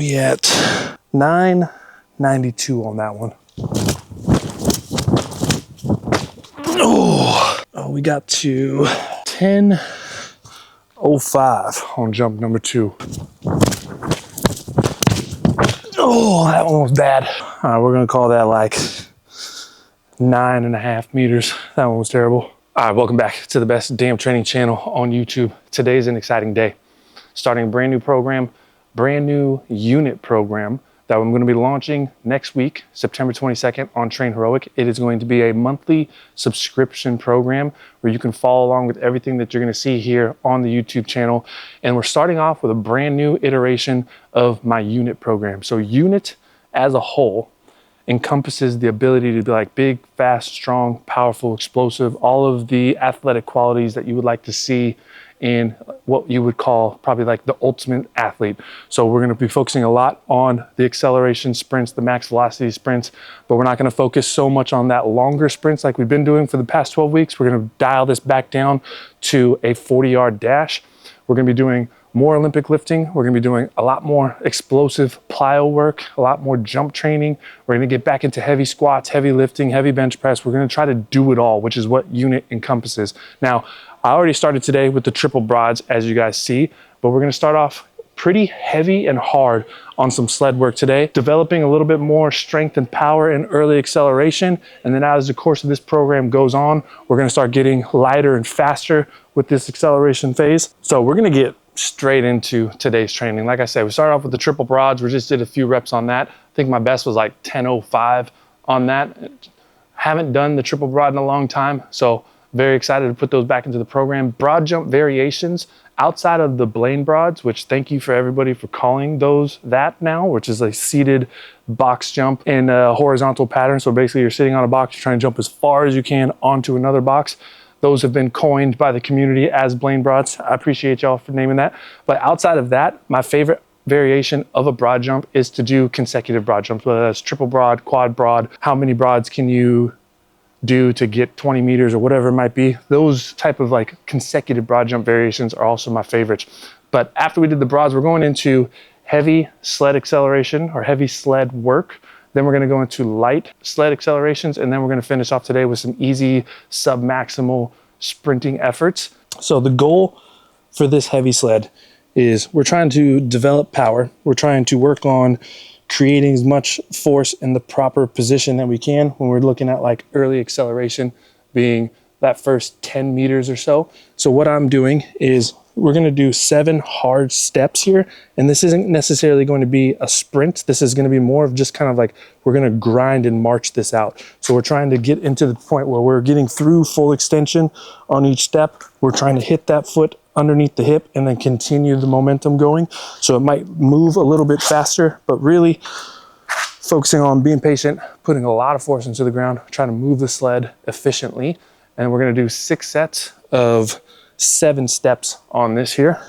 we at? 992 on that one. Oh, we got to 10:05 on jump number 2. Oh, that one was bad. All right, we're gonna call that like 9.5 meters. That one was terrible. All right, welcome back to the best damn training channel on YouTube. Today's an exciting day. Starting a brand new program, brand new unit program that I'm gonna be launching next week, September 22nd on Train Heroic. It is going to be a monthly subscription program where you can follow along with everything that you're gonna see here on the YouTube channel. And we're starting off with a brand new iteration of my unit program. So unit as a whole encompasses the ability to be like big, fast, strong, powerful, explosive, all of the athletic qualities that you would like to see in what you would call probably like the ultimate athlete. So we're gonna be focusing a lot on the acceleration sprints, the max velocity sprints, but we're not gonna focus so much on that longer sprints like we've been doing for the past 12 weeks. We're gonna dial this back down to a 40-yard dash. We're gonna be doing more Olympic lifting. We're gonna be doing a lot more explosive plyo work, a lot more jump training. We're gonna get back into heavy squats, heavy lifting, heavy bench press. We're gonna try to do it all, which is what unit encompasses. Now, I already started today with the triple broads, as you guys see, but we're gonna start off pretty heavy and hard on some sled work today, developing a little bit more strength and power and early acceleration. And then as the course of this program goes on, we're gonna start getting lighter and faster with this acceleration phase. So we're gonna get straight into today's training. Like I said, we started off with the triple broads. We just did a few reps on that. I think my best was like 10:05 on that. Haven't done the triple broad in a long time, so very excited to put those back into the program. Broad jump variations outside of the Blaine broads, which thank you for everybody for calling those that now, which is a seated box jump in a horizontal pattern. So basically you're sitting on a box, you're trying to jump as far as you can onto another box. Those have been coined by the community as Blaine broads. I appreciate y'all for naming that. But outside of that, my favorite variation of a broad jump is to do consecutive broad jumps, whether that's triple broad, quad broad. How many broads can you do to get 20 meters or whatever it might be? Those type of like consecutive broad jump variations are also my favorites. But after we did the broads, we're going into heavy sled acceleration or heavy sled work. Then we're gonna go into light sled accelerations, and then we're gonna finish off today with some easy sub-maximal sprinting efforts. So the goal for this heavy sled is we're trying to develop power. We're trying to work on creating as much force in the proper position that we can when we're looking at like early acceleration being that first 10 meters or so. So what I'm doing is we're gonna do 7 hard steps here. And this isn't necessarily going to be a sprint. This is gonna be more of just kind of like, we're gonna grind and march this out. So we're trying to get into the point where we're getting through full extension on each step. We're trying to hit that foot underneath the hip and then continue the momentum going. So it might move a little bit faster, but really focusing on being patient, putting a lot of force into the ground, trying to move the sled efficiently. And we're gonna do 6 sets of 7 steps on this here.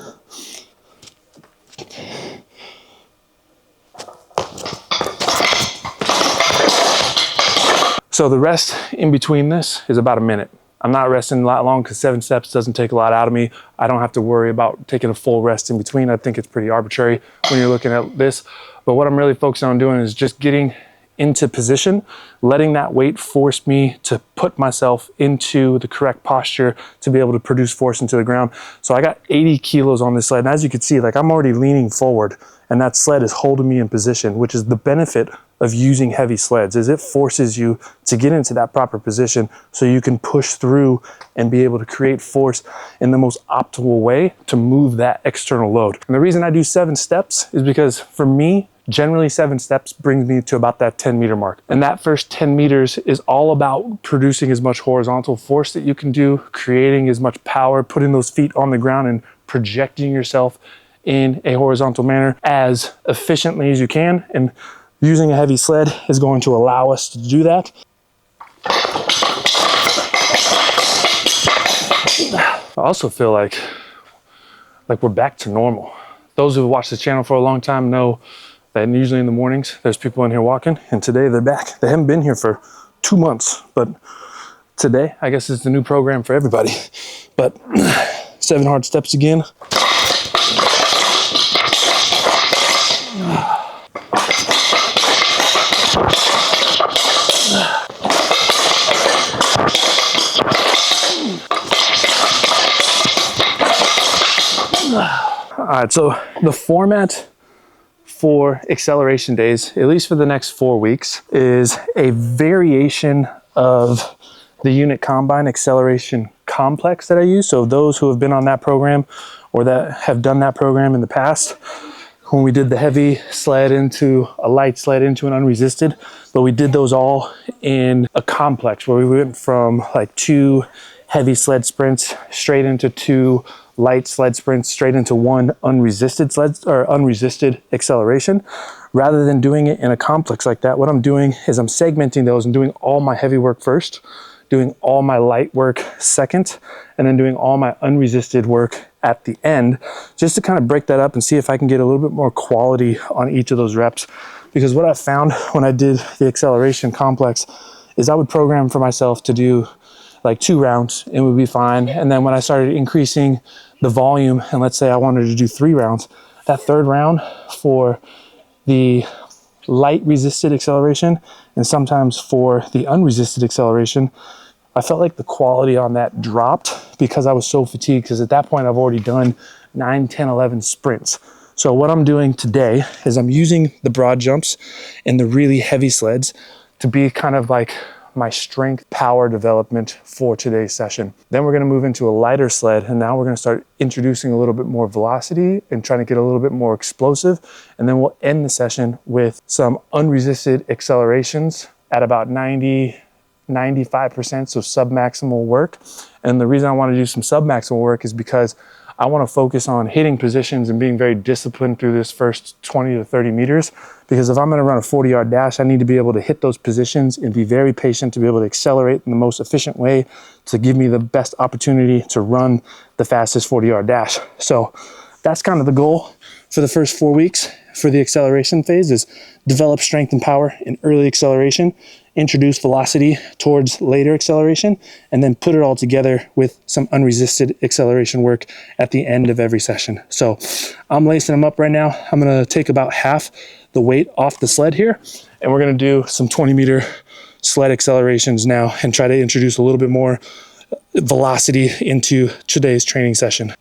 So the rest in between this is about a minute. I'm not resting a lot long because 7 steps doesn't take a lot out of me. I don't have to worry about taking a full rest in between. I think it's pretty arbitrary when you're looking at this. But what I'm really focusing on doing is just getting into position, letting that weight force me to put myself into the correct posture to be able to produce force into the ground. So I got 80 kilos on this sled. And as you can see, like I'm already leaning forward and that sled is holding me in position, which is the benefit of using heavy sleds, is it forces you to get into that proper position so you can push through and be able to create force in the most optimal way to move that external load. And the reason I do 7 steps is because for me, generally 7 steps brings me to about that 10-meter mark. And that first 10 meters is all about producing as much horizontal force that you can do, creating as much power, putting those feet on the ground and projecting yourself in a horizontal manner as efficiently as you can. And using a heavy sled is going to allow us to do that. I also feel like we're back to normal. Those who've watched the channel for a long time know that usually in the mornings, there's people in here walking, and today they're back. They haven't been here for 2 months, but today, I guess it's the new program for everybody. But 7 hard steps again. All right, so the format for acceleration days, at least for the next 4 weeks, is a variation of the unit combine acceleration complex that I use. So those who have been on that program or that have done that program in the past, when we did the heavy sled into a light sled into an unresisted, but we did those all in a complex where we went from like 2 heavy sled sprints straight into 2 light sled sprints straight into 1 unresisted sled or unresisted acceleration. Rather than doing it in a complex like that, what I'm doing is I'm segmenting those and doing all my heavy work first, doing all my light work second, and then doing all my unresisted work at the end, just to kind of break that up and see if I can get a little bit more quality on each of those reps. Because what I found when I did the acceleration complex is I would program for myself to do like 2 rounds and it would be fine. And then when I started increasing the volume, and let's say I wanted to do 3 rounds, that 3rd round for the light resisted acceleration and sometimes for the unresisted acceleration, I felt like the quality on that dropped because I was so fatigued, because at that point I've already done 9, 10, 11 sprints. So what I'm doing today is I'm using the broad jumps and the really heavy sleds to be kind of like my strength power development for today's session. Then we're gonna move into a lighter sled, and now we're gonna start introducing a little bit more velocity and trying to get a little bit more explosive. And then we'll end the session with some unresisted accelerations at about 90, 95%, so sub-maximal work. And the reason I wanna do some sub-maximal work is because I wanna focus on hitting positions and being very disciplined through this first 20 to 30 meters. Because if I'm gonna run a 40-yard dash, I need to be able to hit those positions and be very patient to be able to accelerate in the most efficient way to give me the best opportunity to run the fastest 40-yard dash. So that's kind of the goal for the first 4 weeks for the acceleration phase, is develop strength and power in early acceleration, introduce velocity towards later acceleration, and then put it all together with some unresisted acceleration work at the end of every session. So I'm lacing them up right now. I'm gonna take about half the weight off the sled here, and we're gonna do some 20-meter sled accelerations now and try to introduce a little bit more velocity into today's training session.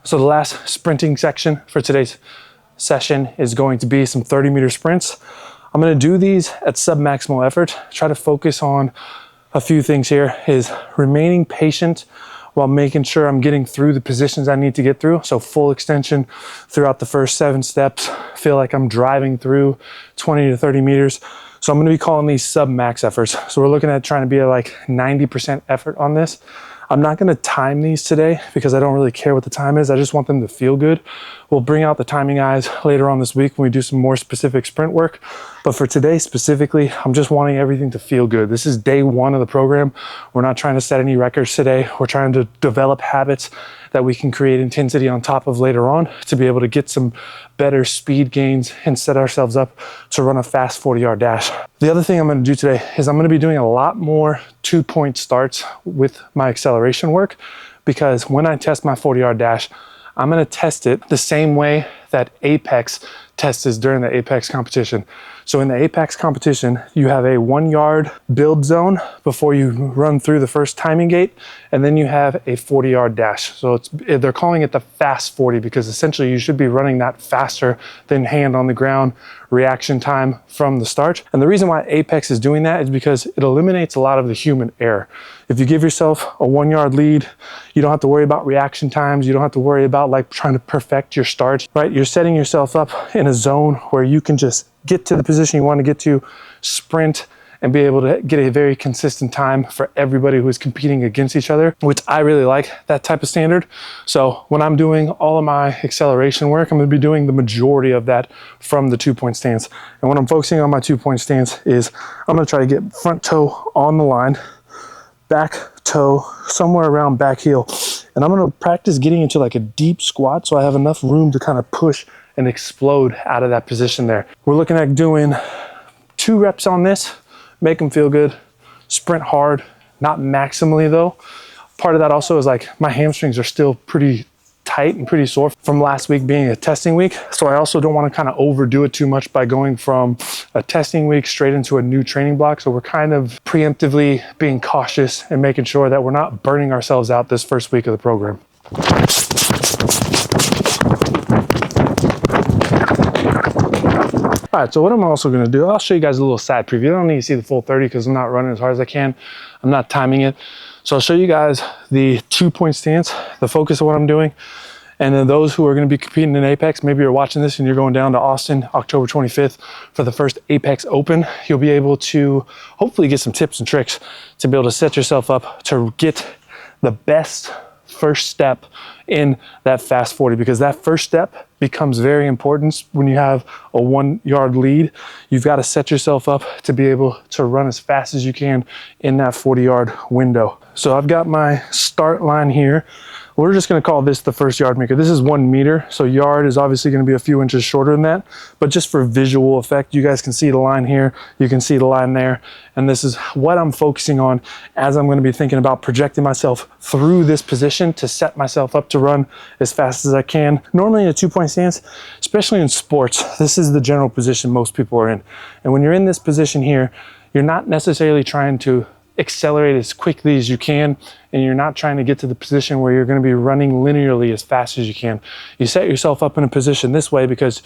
So the last sprinting section for today's session is going to be some 30-meter sprints. I'm gonna do these at sub-maximal effort. Try to focus on a few things here, is remaining patient while making sure I'm getting through the positions I need to get through. So full extension throughout the first 7 steps. Feel like I'm driving through 20 to 30 meters. So I'm gonna be calling these sub-max efforts. So we're looking at trying to be at like 90% effort on this. I'm not gonna time these today because I don't really care what the time is. I just want them to feel good. We'll bring out the timing eyes later on this week when we do some more specific sprint work. But for today specifically, I'm just wanting everything to feel good. This is day 1 of the program. We're not trying to set any records today. We're trying to develop habits that we can create intensity on top of later on to be able to get some better speed gains and set ourselves up to run a fast 40-yard dash. The other thing I'm gonna do today is I'm gonna be doing a lot more 2-point starts with my acceleration work, because when I test my 40-yard dash, I'm gonna test it the same way that Apex tests during the Apex competition. So in the Apex competition, you have a 1-yard build zone before you run through the first timing gate, and then you have a 40-yard dash. So they're calling it the fast 40 because essentially you should be running that faster than hand on the ground reaction time from the start. And the reason why Apex is doing that is because it eliminates a lot of the human error. If you give yourself a 1-yard lead, you don't have to worry about reaction times. You don't have to worry about like trying to perfect your start, right? You're setting yourself up in a zone where you can just get to the position you want to get to, sprint, and be able to get a very consistent time for everybody who is competing against each other, which I really like that type of standard. So when I'm doing all of my acceleration work, I'm going to be doing the majority of that from the 2-point stance. And when I'm focusing on my 2-point stance is I'm going to try to get front toe on the line, back toe somewhere around back heel. And I'm going to practice getting into like a deep squat so I have enough room to kind of push and explode out of that position there. We're looking at doing 2 reps on this, make them feel good, sprint hard, not maximally though. Part of that also is like my hamstrings are still pretty tight and pretty sore from last week being a testing week. So I also don't want to kind of overdo it too much by going from a testing week straight into a new training block. So we're kind of preemptively being cautious and making sure that we're not burning ourselves out this first week of the program. All right, so what I'm also gonna do, I'll show you guys a little side preview. I don't need to see the full 30 because I'm not running as hard as I can. I'm not timing it. So I'll show you guys the 2-point stance, the focus of what I'm doing. And then those who are gonna be competing in Apex, maybe you're watching this and you're going down to Austin, October 25th for the first Apex Open. You'll be able to hopefully get some tips and tricks to be able to set yourself up to get the best first step in that fast 40, because that first step becomes very important when you have a 1-yard lead. You've got to set yourself up to be able to run as fast as you can in that 40-yard window. So I've got my start line here. We're just going to call this the first yard maker. This is 1 meter, so yard is obviously going to be a few inches shorter than that, but just for visual effect, you guys can see the line here, you can see the line there, and this is what I'm focusing on as I'm going to be thinking about projecting myself through this position to set myself up to run as fast as I can. Normally in a 2-point stance, especially in sports, this is the general position most people are in. And when you're in this position here, you're not necessarily trying to accelerate as quickly as you can, and you're not trying to get to the position where you're going to be running linearly as fast as you can. You set yourself up in a position this way because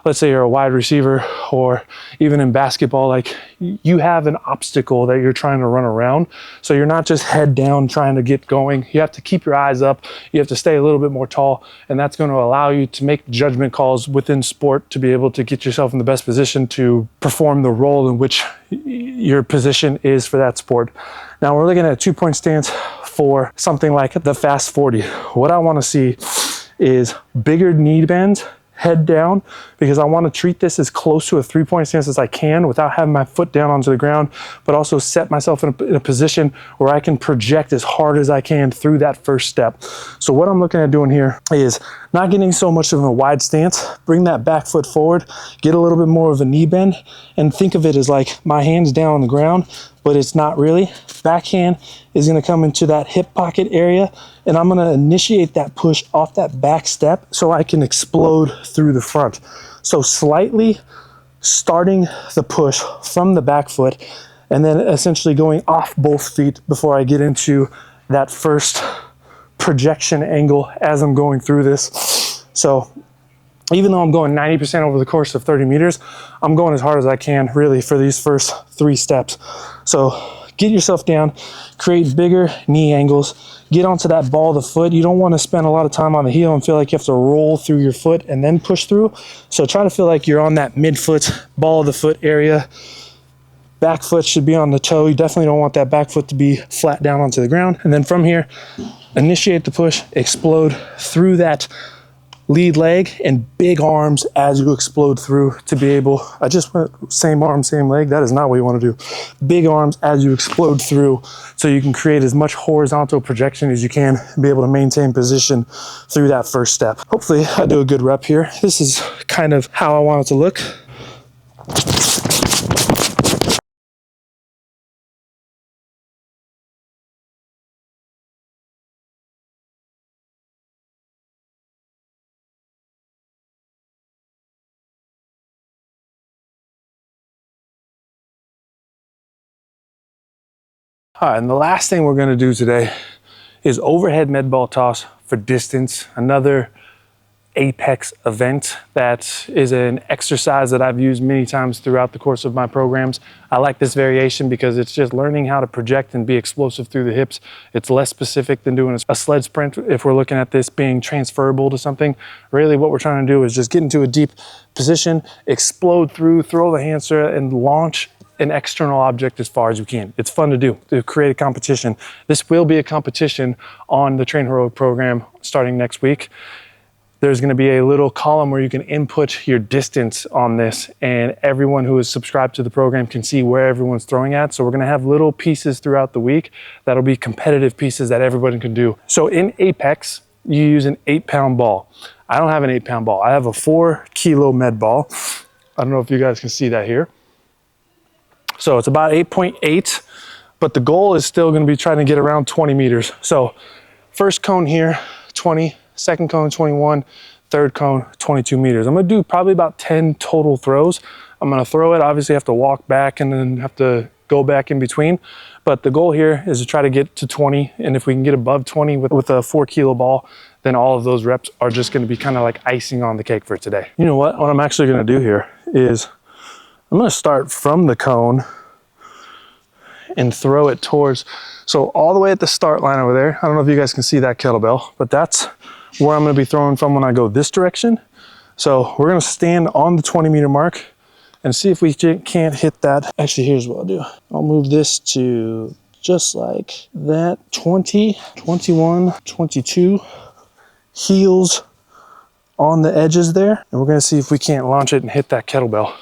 let's say you're a wide receiver, or even in basketball, like you have an obstacle that you're trying to run around. So you're not just head down trying to get going. You have to keep your eyes up. You have to stay a little bit more tall, and that's going to allow you to make judgment calls within sport to be able to get yourself in the best position to perform the role in which your position is for that sport. Now we're looking at a 2-point stance for something like the fast 40. What I want to see is bigger knee bends, head down, because I want to treat this as close to a 3-point stance as I can without having my foot down onto the ground, but also set myself in a position where I can project as hard as I can through that first step. So what I'm looking at doing here is not getting so much of a wide stance, bring that back foot forward, get a little bit more of a knee bend, and think of it as like my hand's down on the ground, but it's not really. Backhand is going to come into that hip pocket area, and I'm going to initiate that push off that back step so I can explode through the front. So slightly starting the push from the back foot and then essentially going off both feet before I get into that first projection angle as I'm going through this. So even though I'm going 90% over the course of 30 meters, I'm going as hard as I can really for these first 3 steps. So get yourself down, create bigger knee angles, get onto that ball of the foot. You don't want to spend a lot of time on the heel and feel like you have to roll through your foot and then push through. So try to feel like you're on that midfoot, ball of the foot area. Back foot should be on the toe. You definitely don't want that back foot to be flat down onto the ground. And then from here, initiate the push, explode through that lead leg, and big arms as you explode through to be able, I just went same arm, same leg. That is not what you want to do. Big arms as you explode through so you can create as much horizontal projection as you can and be able to maintain position through that first step. Hopefully I do a good rep here. This is kind of how I want it to look. All right, and the last thing we're going to do today is overhead med ball toss for distance, another Apex event that is an exercise that I've used many times throughout the course of my programs. I like this variation because it's just learning how to project and be explosive through the hips. It's less specific than doing a sled sprint if we're looking at this being transferable to something. Really what we're trying to do is just get into a deep position, explode through, throw the hamster, and launch an external object as far as you can. It's fun to do, to create a competition. This will be a competition on the Train Heroic program starting next week. There's going to be a little column where you can input your distance on this, and everyone who is subscribed to the program can see where everyone's throwing at. So we're going to have little pieces throughout the week that'll be competitive pieces that everybody can do. So in Apex, you use an 8-pound ball. I don't have an 8-pound ball. I have a 4-kilo med ball. I don't know if you guys can see that here. So it's about 8.8 but the goal is still gonna be trying to get around 20 meters. So first cone here, 20, second cone, 21, third cone, 22 meters. I'm gonna do probably about 10 total throws. I'm gonna throw it, obviously have to walk back and then have to go back in between. But the goal here is to try to get to 20. And if we can get above 20 with a 4 kilo ball, then all of those reps are just gonna be kind of like icing on the cake for today. You know what I'm actually gonna do here is I'm gonna start from the cone and throw it towards, so all the way at the start line over there. I don't know if you guys can see that kettlebell, but that's where I'm gonna be throwing from when I go this direction. So we're gonna stand on the 20 meter mark and see if we can't hit that. Actually, here's what I'll do. I'll move this to just like that, 20, 21, 22, heels on the edges there. And we're gonna see if we can't launch it and hit that kettlebell.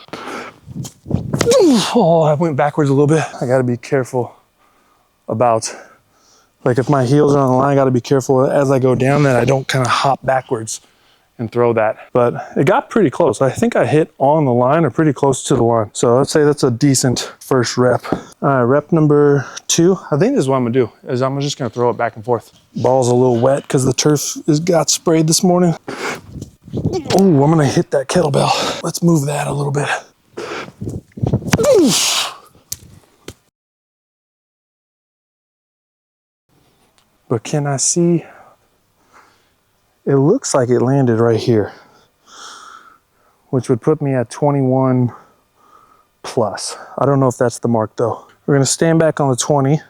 Oh, I went backwards a little bit. I gotta be careful about, like if my heels are on the line, I gotta be careful as I go down that I don't kind of hop backwards and throw that. But it got pretty close. I think I hit on the line or pretty close to the line. So let's say that's a decent first rep. All right, rep number 2. I think this is what I'm gonna do, is I'm just gonna throw it back and forth. Ball's a little wet because the turf got sprayed this morning. Oh, I'm gonna hit that kettlebell. Let's move that a little bit. But can I see? It looks like it landed right here, which would put me at 21 plus. I don't know if that's the mark though. We're gonna stand back on the 20. I'm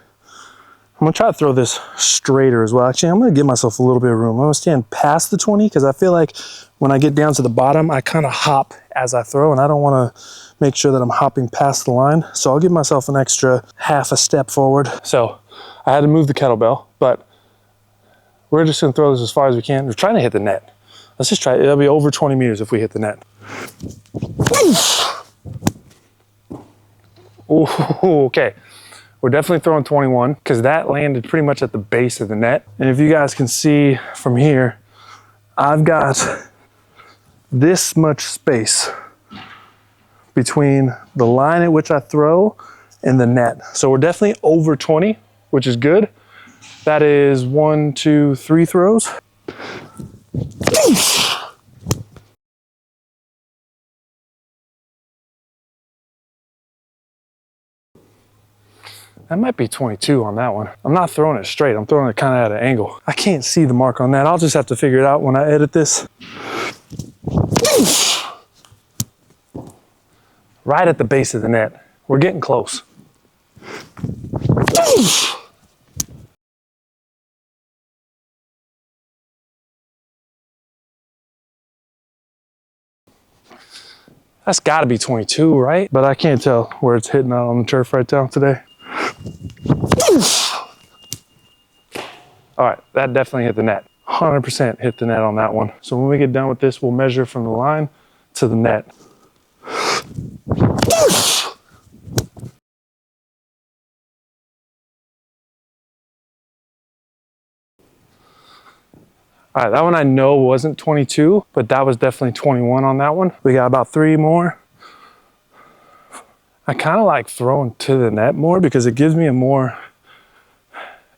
gonna try to throw this straighter as well. Actually, I'm gonna give myself a little bit of room. I'm gonna stand past the 20 because I feel like when I get down to the bottom, I kind of hop as I throw, and I don't wanna make sure that I'm hopping past the line. So I'll give myself an extra half a step forward. So I had to move the kettlebell, but we're just gonna throw this as far as we can. We're trying to hit the net. Let's just try it. It'll be over 20 meters if we hit the net. Ooh, okay. We're definitely throwing 21 because that landed pretty much at the base of the net. And if you guys can see from here, I've got this much space between the line at which I throw and the net. So we're definitely over 20, which is good. That is 1, 2, 3 throws. That might be 22 on that one. I'm not throwing it straight. I'm throwing it kind of at an angle. I can't see the mark on that. I'll just have to figure it out when I edit this. Right at the base of the net. We're getting close. That's gotta be 22, right? But I can't tell where it's hitting out on the turf right now today. All right, that definitely hit the net. 100% hit the net on that one. So when we get done with this, we'll measure from the line to the net. All right, that one I know wasn't 22, but that was definitely 21 on that one. We got about 3 more. I kind of like throwing to the net more because it gives me a more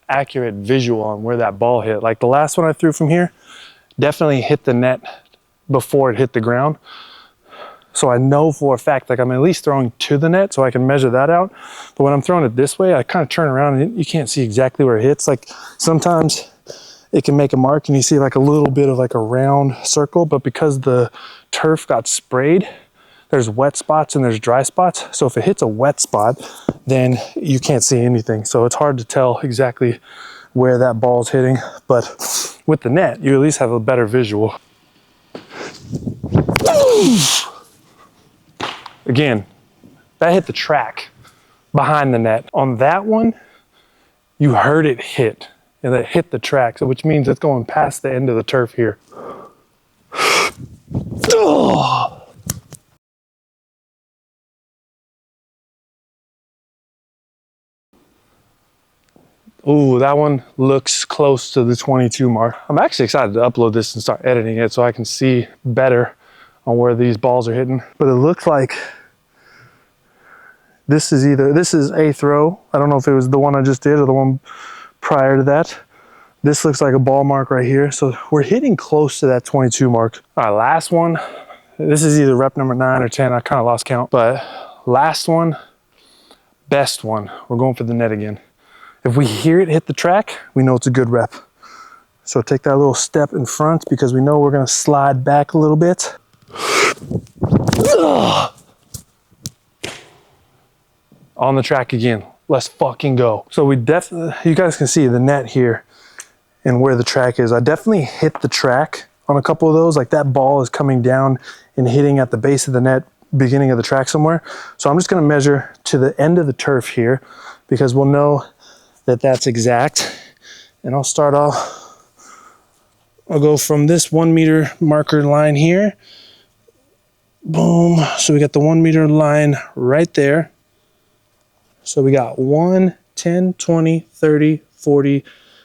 accurate visual on where that ball hit. Like the last one I threw from here definitely hit the net before it hit the ground. So I know for a fact, like I'm at least throwing to the net so I can measure that out. But when I'm throwing it this way, I kind of turn around and you can't see exactly where it hits. Like sometimes it can make a mark and you see like a little bit of like a round circle, but because the turf got sprayed, there's wet spots and there's dry spots. So if it hits a wet spot, then you can't see anything. So it's hard to tell exactly where that ball's hitting. But with the net, you at least have a better visual. Again, that hit the track behind the net. On that one, you heard it hit, and it hit the track, so which means it's going past the end of the turf here. Oh. Ooh, that one looks close to the 22 mark. I'm actually excited to upload this and start editing it so I can see better on where these balls are hitting. But it looks like This is a throw. I don't know if it was the one I just did or the one prior to that. This looks like a ball mark right here. So we're hitting close to that 22 mark. All right, last one. This is either rep number 9 or 10. I kind of lost count, but last one, best one. We're going for the net again. If we hear it hit the track, we know it's a good rep. So take that little step in front because we know we're gonna slide back a little bit. Ugh. On the track again. Let's fucking go. So we definitely, you guys can see the net here and where the track is. I definitely hit the track on a couple of those. Like that ball is coming down and hitting at the base of the net, beginning of the track somewhere. So I'm just gonna measure to the end of the turf here because we'll know that that's exact. And I'll start off, I'll go from this 1 meter marker line here. Boom, so we got the 1 meter line right there. So we got 1, 10, 20, 30, 40,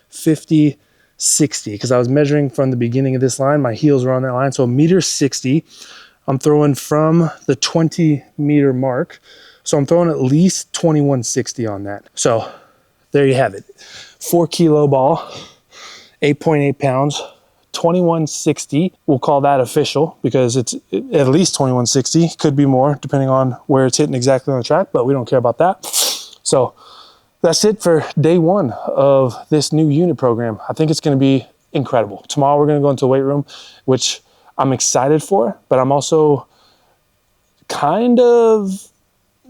50, 60, because I was measuring from the beginning of this line. My heels were on that line, so 1.60 meters. I'm throwing from the 20 meter mark. So I'm throwing at least 2160 on that. So there you have it. 4 kilo ball, 8.8 pounds, 2160. We'll call that official because it's at least 2160. Could be more depending on where it's hitting exactly on the track, but we don't care about that. So that's it for day 1 of this new unit program. I think it's going to be incredible. Tomorrow we're going to go into the weight room, which I'm excited for, but I'm also kind of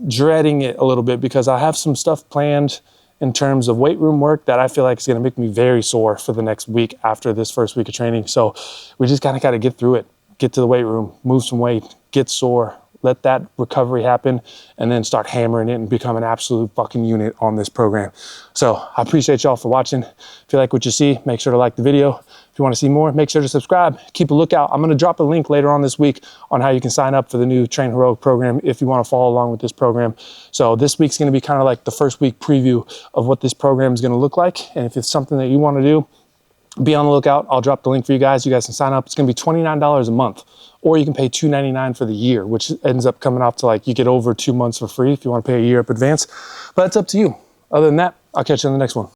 dreading it a little bit because I have some stuff planned in terms of weight room work that I feel like is going to make me very sore for the next week after this first week of training. So we just kind of got to get through it, get to the weight room, move some weight, get sore, let that recovery happen, and then start hammering it and become an absolute fucking unit on this program. So I appreciate y'all for watching. If you like what you see, make sure to like the video. If you want to see more, make sure to subscribe. Keep a lookout. I'm going to drop a link later on this week on how you can sign up for the new Train Heroic program if you want to follow along with this program. So this week's going to be kind of like the first week preview of what this program is going to look like. And if it's something that you want to do, be on the lookout. I'll drop the link for you guys. You guys can sign up. It's going to be $29 a month, or you can pay $2.99 for the year, which ends up coming up to like you get over 2 months for free if you want to pay a year up advance. But it's up to you. Other than that, I'll catch you on the next one.